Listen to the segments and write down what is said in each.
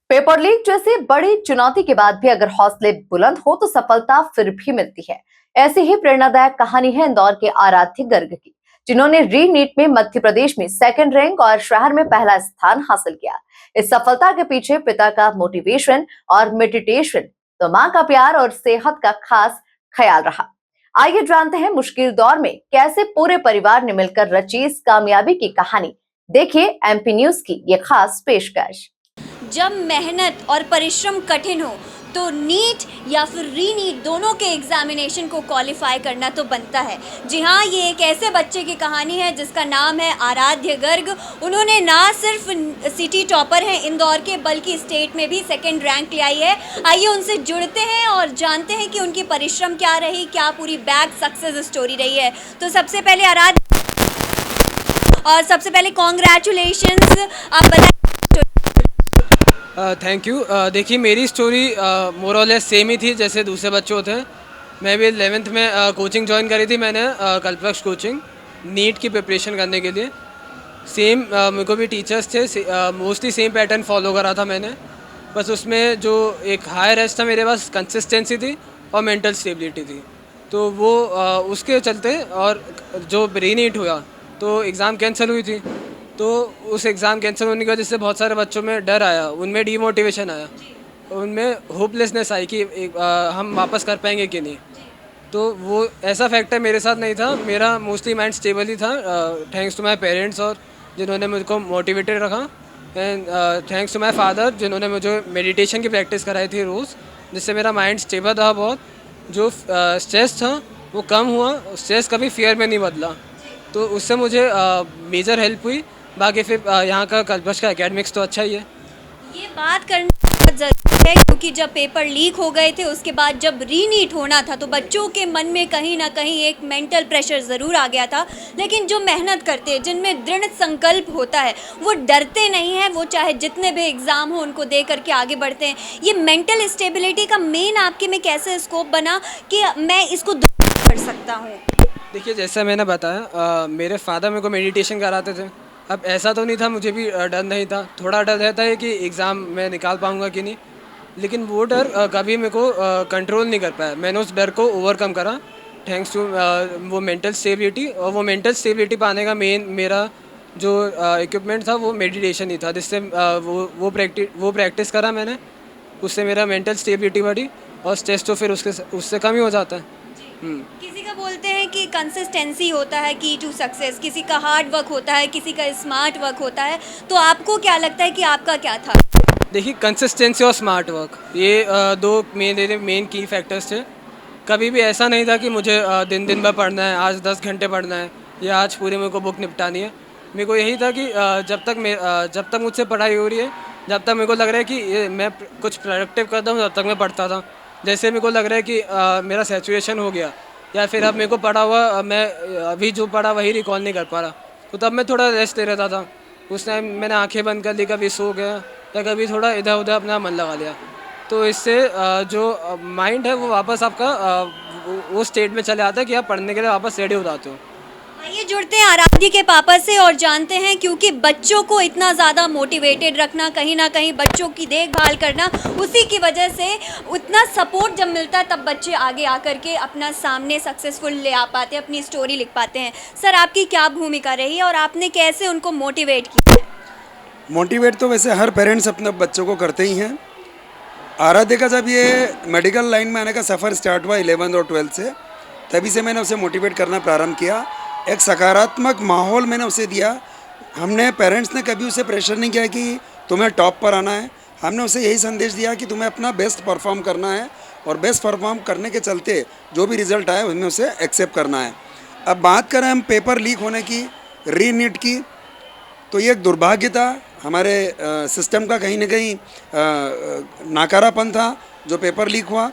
Paper leak जैसी बड़ी चुनौती के बाद भी अगर हौसले बुलंद हो तो सफलता फिर भी मिलती है। ऐसी ही प्रेरणादायक कहानी है इंदौर के आराध्य गर्ग की, जिन्होंने री नीट में मध्य प्रदेश में सेकंड रैंक और शहर में पहला स्थान हासिल किया। इस सफलता के पीछे पिता का मोटिवेशन और मेडिटेशन, तो माँ का प्यार और सेहत का खास ख्याल रहा। आइए जानते हैं मुश्किल दौर में कैसे पूरे परिवार ने मिलकर रची इस कामयाबी की कहानी। देखिए एमपी न्यूज की ये खास पेशकश। जब मेहनत और परिश्रम कठिन हो तो नीट या फिर री नीट दोनों के एग्जामिनेशन को क्वालिफाई करना तो बनता है। जी हाँ, ये एक ऐसे बच्चे की कहानी है जिसका नाम है आराध्य गर्ग। उन्होंने ना सिर्फ सिटी टॉपर हैं इंदौर के, बल्कि स्टेट में भी सेकंड रैंक ले आई है। आइए उनसे जुड़ते हैं और जानते हैं कि उनकी परिश्रम क्या रही, क्या पूरी बैक सक्सेस स्टोरी रही है। तो सबसे पहले आराध्य, और सबसे पहले कॉन्ग्रेचुलेशंस। आप बताइए। Thank you. देखिए, मेरी स्टोरी मोर और लेस सेम ही थी जैसे दूसरे बच्चे होते हैं। मैं भी 11th में कोचिंग ज्वाइन करी थी मैंने, कल्पवृक्ष कोचिंग, नीट की प्रिपरेशन करने के लिए। सेम मेरे को भी टीचर्स थे, मोस्टली सेम पैटर्न फॉलो करा था मैंने। बस उसमें जो एक हायर एज था मेरे पास, कंसिस्टेंसी थी और मेंटल स्टेबिलिटी थी। तो वो उसके चलते, और जो री नीट हुआ तो एग्ज़ाम कैंसिल हुई थी। तो उस एग्ज़ाम कैंसिल होने की वजह से बहुत सारे बच्चों में डर आया, उनमें डीमोटिवेशन आया, उनमें होपलेसनेस आई कि हम वापस कर पाएंगे कि नहीं। तो वो ऐसा फैक्टर मेरे साथ नहीं था, मेरा मोस्टली माइंड स्टेबल ही था, थैंक्स टू माय पेरेंट्स, और जिन्होंने मुझको मोटिवेटेड रखा। And thanks to my father, जिन्होंने मुझे मेडिटेशन की प्रैक्टिस कराई थी रोज़, जिससे मेरा माइंड स्टेबल रहा बहुत। जो स्ट्रेस था वो कम हुआ, स्ट्रेस कभी फियर में नहीं बदला। तो उससे मुझे मेजर हेल्प हुई। बाकी फिर यहाँ का कल्पवृक्ष का एकेडमिक्स तो अच्छा ही है। ये बात करना बहुत ज़रूरी है क्योंकि जब पेपर लीक हो गए थे उसके बाद जब री नीट होना था तो बच्चों के मन में कहीं ना कहीं एक मेंटल प्रेशर ज़रूर आ गया था। लेकिन जो मेहनत करते हैं, जिनमें दृढ़ संकल्प होता है, वो डरते नहीं हैं। वो चाहे जितने भी एग्ज़ाम हो उनको दे करके आगे बढ़ते हैं। ये मेंटल स्टेबिलिटी का मेन आपके में कैसे स्कोप बना कि मैं इसको कर सकता हूँ? देखिए, जैसा मैंने बताया, मेरे फादर मेरे को मेडिटेशन कराते थे। अब ऐसा तो नहीं था, मुझे भी डर नहीं था। थोड़ा डर रहता है कि एग्ज़ाम मैं निकाल पाऊँगा कि नहीं, लेकिन वो डर कभी मेरे को कंट्रोल नहीं कर पाया। मैंने उस डर को ओवरकम करा थैंक्स टू वो मेंटल स्टेबिलिटी। और वो मेंटल स्टेबिलिटी पाने का मेन मेरा जो इक्विपमेंट था वो मेडिटेशन ही था, जिससे वो प्रैक्टिस करा मैंने। उससे मेरा मेंटल स्टेबिलिटी बढ़ी और स्ट्रेस तो फिर उससे कम ही हो जाता है। किसी का बोलते हैं कि कंसिस्टेंसी होता है की टू सक्सेस, किसी का हार्ड वर्क होता है, किसी का स्मार्ट वर्क होता है। तो आपको क्या लगता है कि आपका क्या था? देखिए, कंसिस्टेंसी और स्मार्ट वर्क, ये दो मेन की फैक्टर्स थे। कभी भी ऐसा नहीं था कि मुझे दिन दिन भर पढ़ना है, आज 10 घंटे पढ़ना है या आज पूरे मेरे को बुक निपटानी है। मेरे को यही था कि जब तक मुझसे पढ़ाई हो रही है, जब तक मेरे को लग रहा है कि मैं कुछ प्रोडक्टिव करता हूँ, तब तक मैं पढ़ता था। जैसे मेरे को लग रहा है कि मेरा सैचुरेशन हो गया या फिर अब मेरे को पढ़ा हुआ मैं अभी जो पढ़ा वही रिकॉल नहीं कर पा रहा, तो तब मैं थोड़ा रेस्ट ले रहता था। उस टाइम मैंने आंखें बंद कर ली, कभी सो गया या कभी थोड़ा इधर उधर अपना मन लगा लिया। तो इससे जो माइंड है वो वापस आपका वो स्टेट में चले आता है कि आप पढ़ने के लिए वापस रेडी हो जाते हो। आइए जुड़ते हैं आराध्य के पापा से और जानते हैं, क्योंकि बच्चों को इतना ज़्यादा मोटिवेटेड रखना, कहीं ना कहीं बच्चों की देखभाल करना, उसी की वजह से उतना सपोर्ट जब मिलता है तब बच्चे आगे आकर के अपना सामने सक्सेसफुल ले आ पाते हैं, अपनी स्टोरी लिख पाते हैं। सर, आपकी क्या भूमिका रही और आपने कैसे उनको मोटिवेट किया? मोटिवेट तो वैसे हर पेरेंट्स अपने बच्चों को करते ही हैं। आराध्य का जब ये मेडिकल लाइन में आने का सफ़र स्टार्ट हुआ 11th और 12th से, तभी से मैंने उसे मोटिवेट करना प्रारंभ किया। एक सकारात्मक माहौल मैंने उसे दिया। हमने पेरेंट्स ने कभी उसे प्रेशर नहीं किया कि तुम्हें टॉप पर आना है। हमने उसे यही संदेश दिया कि तुम्हें अपना बेस्ट परफॉर्म करना है और बेस्ट परफॉर्म करने के चलते जो भी रिज़ल्ट आए उसमें उसे एक्सेप्ट करना है। अब बात करें हम पेपर लीक होने की, री नीट की, तो ये एक दुर्भाग्य था हमारे सिस्टम का, कहीं ना कहीं नाकारापन था जो पेपर लीक हुआ।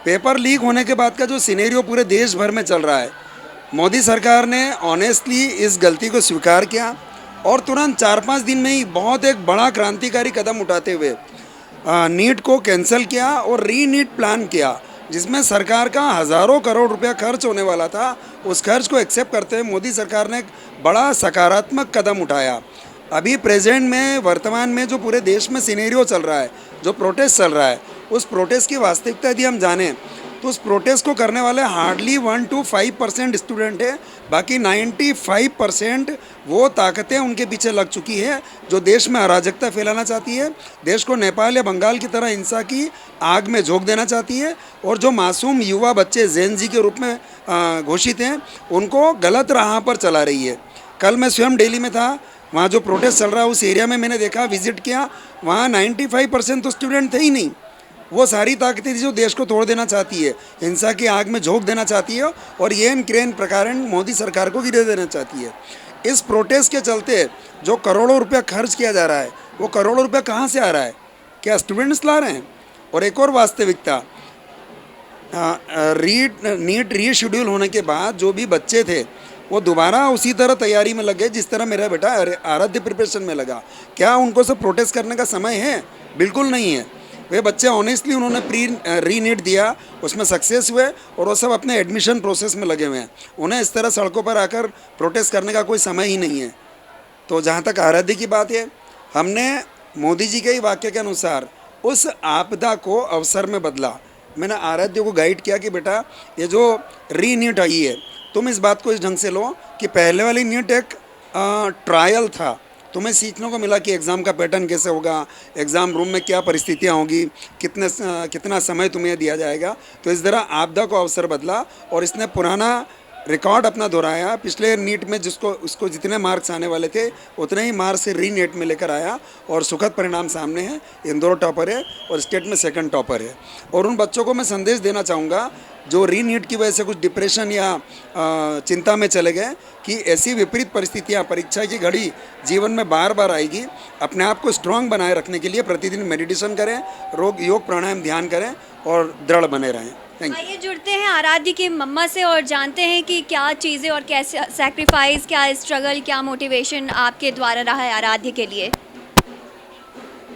पेपर लीक होने के बाद का जो सिनेरियो पूरे देश भर में चल रहा है, मोदी सरकार ने ऑनेस्टली इस गलती को स्वीकार किया और तुरंत 4-5 दिन में ही बहुत एक बड़ा क्रांतिकारी कदम उठाते हुए नीट को कैंसिल किया और री नीट प्लान किया, जिसमें सरकार का हज़ारों करोड़ रुपया खर्च होने वाला था। उस खर्च को एक्सेप्ट करते हुए मोदी सरकार ने एक बड़ा सकारात्मक कदम उठाया अभी प्रेजेंट में वर्तमान में जो पूरे देश में सिनेरियो चल रहा है, जो प्रोटेस्ट चल रहा है, उस प्रोटेस्ट की वास्तविकता यदि हम जानें तो उस प्रोटेस्ट को करने वाले हार्डली 1 to 5% स्टूडेंट है। बाकी 95% वो ताकतें उनके पीछे लग चुकी है जो देश में अराजकता फैलाना चाहती है, देश को नेपाल या बंगाल की तरह हिंसा की आग में झोंक देना चाहती है, और जो मासूम युवा बच्चे जेन जी के रूप में घोषित हैं उनको गलत राह पर चला रही है। कल मैं स्वयं दिल्ली में था, वहाँ जो प्रोटेस्ट चल रहा है उस एरिया में मैंने देखा, विजिट किया, वहाँ 95% तो स्टूडेंट थे ही नहीं। वो सारी ताकतें जो देश को तोड़ देना चाहती है, हिंसा की आग में झोंक देना चाहती है और येन क्रेन प्रकार मोदी सरकार को गिरा देना चाहती है। इस प्रोटेस्ट के चलते जो करोड़ों रुपया खर्च किया जा रहा है, वो करोड़ों रुपया कहाँ से आ रहा है? क्या स्टूडेंट्स ला रहे हैं? और एक और वास्तविकता, नीट रीशेड्यूल होने के बाद जो भी बच्चे थे वो दोबारा उसी तरह तैयारी में लगे जिस तरह मेरा बेटा आराध्य प्रिपरेशन में लगा। क्या उनको सब प्रोटेस्ट करने का समय है? बिल्कुल नहीं है। वे बच्चे ऑनेस्टली उन्होंने री नीट दिया, उसमें सक्सेस हुए और वो सब अपने एडमिशन प्रोसेस में लगे हुए हैं। उन्हें इस तरह सड़कों पर आकर प्रोटेस्ट करने का कोई समय ही नहीं है। तो जहाँ तक आराध्य की बात है, हमने मोदी जी के ही वाक्य के अनुसार उस आपदा को अवसर में बदला। मैंने आराध्य को गाइड किया कि बेटा ये जो री नीट आई है, तुम इस बात को इस ढंग से लो कि पहले वाली नीट एक ट्रायल था, तुम्हें सीखने को मिला कि एग्ज़ाम का पैटर्न कैसे होगा, एग्ज़ाम रूम में क्या परिस्थितियाँ होगी, कितना समय तुम्हें दिया जाएगा। तो इस तरह आपदा को अवसर बदला और इसने पुराना रिकॉर्ड अपना दोहराया। पिछले नीट में उसको जितने मार्क्स आने वाले थे उतने ही मार्क्स री नीट में लेकर आया और सुखद परिणाम सामने है। इंदौर टॉपर है और स्टेट में सेकंड टॉपर है। और उन बच्चों को मैं संदेश देना चाहूँगा जो री नीट की वजह से कुछ डिप्रेशन या चिंता में चले गए कि ऐसी विपरीत परिस्थितियाँ, परीक्षा की घड़ी जीवन में बार बार आएगी। अपने आप को स्ट्रांग बनाए रखने के लिए प्रतिदिन मेडिटेशन करें, योग प्राणायाम ध्यान करें और दृढ़ बने रहें। आइए जुड़ते हैं आराध्य की मम्मा से और जानते हैं कि क्या चीज़ें और कैसे सैक्रिफाइस, क्या स्ट्रगल, क्या मोटिवेशन आपके द्वारा रहा है आराध्य के लिए।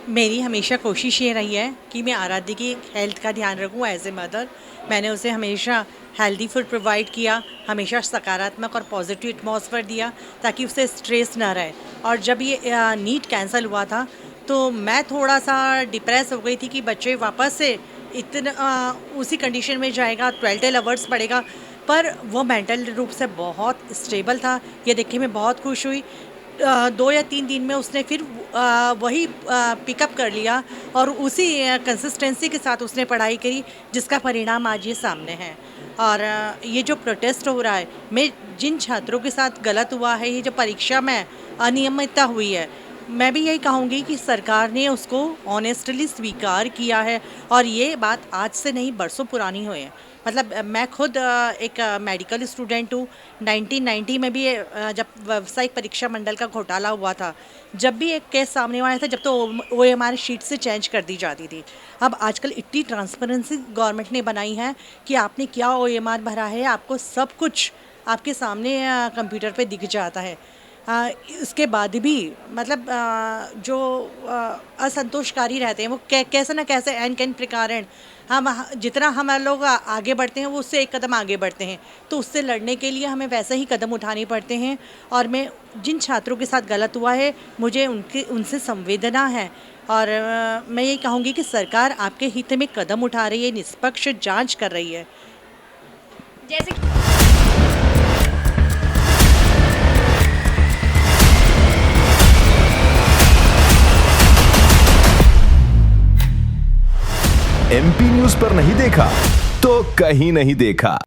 मेरी हमेशा कोशिश ये रही है कि मैं आराध्य की हेल्थ का ध्यान रखूं एज ए मदर। मैंने उसे हमेशा हेल्दी फूड प्रोवाइड किया, हमेशा सकारात्मक और पॉजिटिव एटमॉस्फेयर दिया ताकि उसे स्ट्रेस ना रहे। और जब ये नीट कैंसिल हुआ था तो मैं थोड़ा सा डिप्रेस हो गई थी कि बच्चे वापस से इतना उसी कंडीशन में जाएगा, 12 आवर्स पढ़ेगा, पर वो मेंटल रूप से बहुत स्टेबल था। ये देख के मैं बहुत खुश हुई। 2 या 3 दिन में उसने फिर वही पिकअप कर लिया और उसी कंसिस्टेंसी के साथ उसने पढ़ाई करी, जिसका परिणाम आज ये सामने है। और ये जो प्रोटेस्ट हो रहा है, मैं जिन छात्रों के साथ गलत हुआ है, ये जो परीक्षा में अनियमितता हुई है, मैं भी यही कहूँगी कि सरकार ने उसको ऑनेस्टली स्वीकार किया है। और ये बात आज से नहीं, बरसों पुरानी हुई है। मतलब मैं खुद एक मेडिकल स्टूडेंट हूँ। 1990 में भी जब व्यावसायिक परीक्षा मंडल का घोटाला हुआ था, जब भी एक केस सामने आया था, जब तो OMR शीट से चेंज कर दी जाती थी। अब आजकल इतनी ट्रांसपेरेंसी गवर्नमेंट ने बनाई है कि आपने क्या OMR भरा है, आपको सब कुछ आपके सामने कंप्यूटर पे दिख जाता है। इसके बाद भी मतलब जो असंतोषकारी रहते हैं वो कैसे ना कैसे एन कैन प्रकार हम जितना हम लोग आगे बढ़ते हैं वो उससे एक कदम आगे बढ़ते हैं, तो उससे लड़ने के लिए हमें वैसे ही कदम उठाने पड़ते हैं। और मैं जिन छात्रों के साथ गलत हुआ है, मुझे उनसे संवेदना है। और मैं ये कहूँगी कि सरकार आपके हित में कदम उठा रही है, निष्पक्ष जांच कर रही है। जैसे MP न्यूज़ पर नहीं देखा तो कहीं नहीं देखा।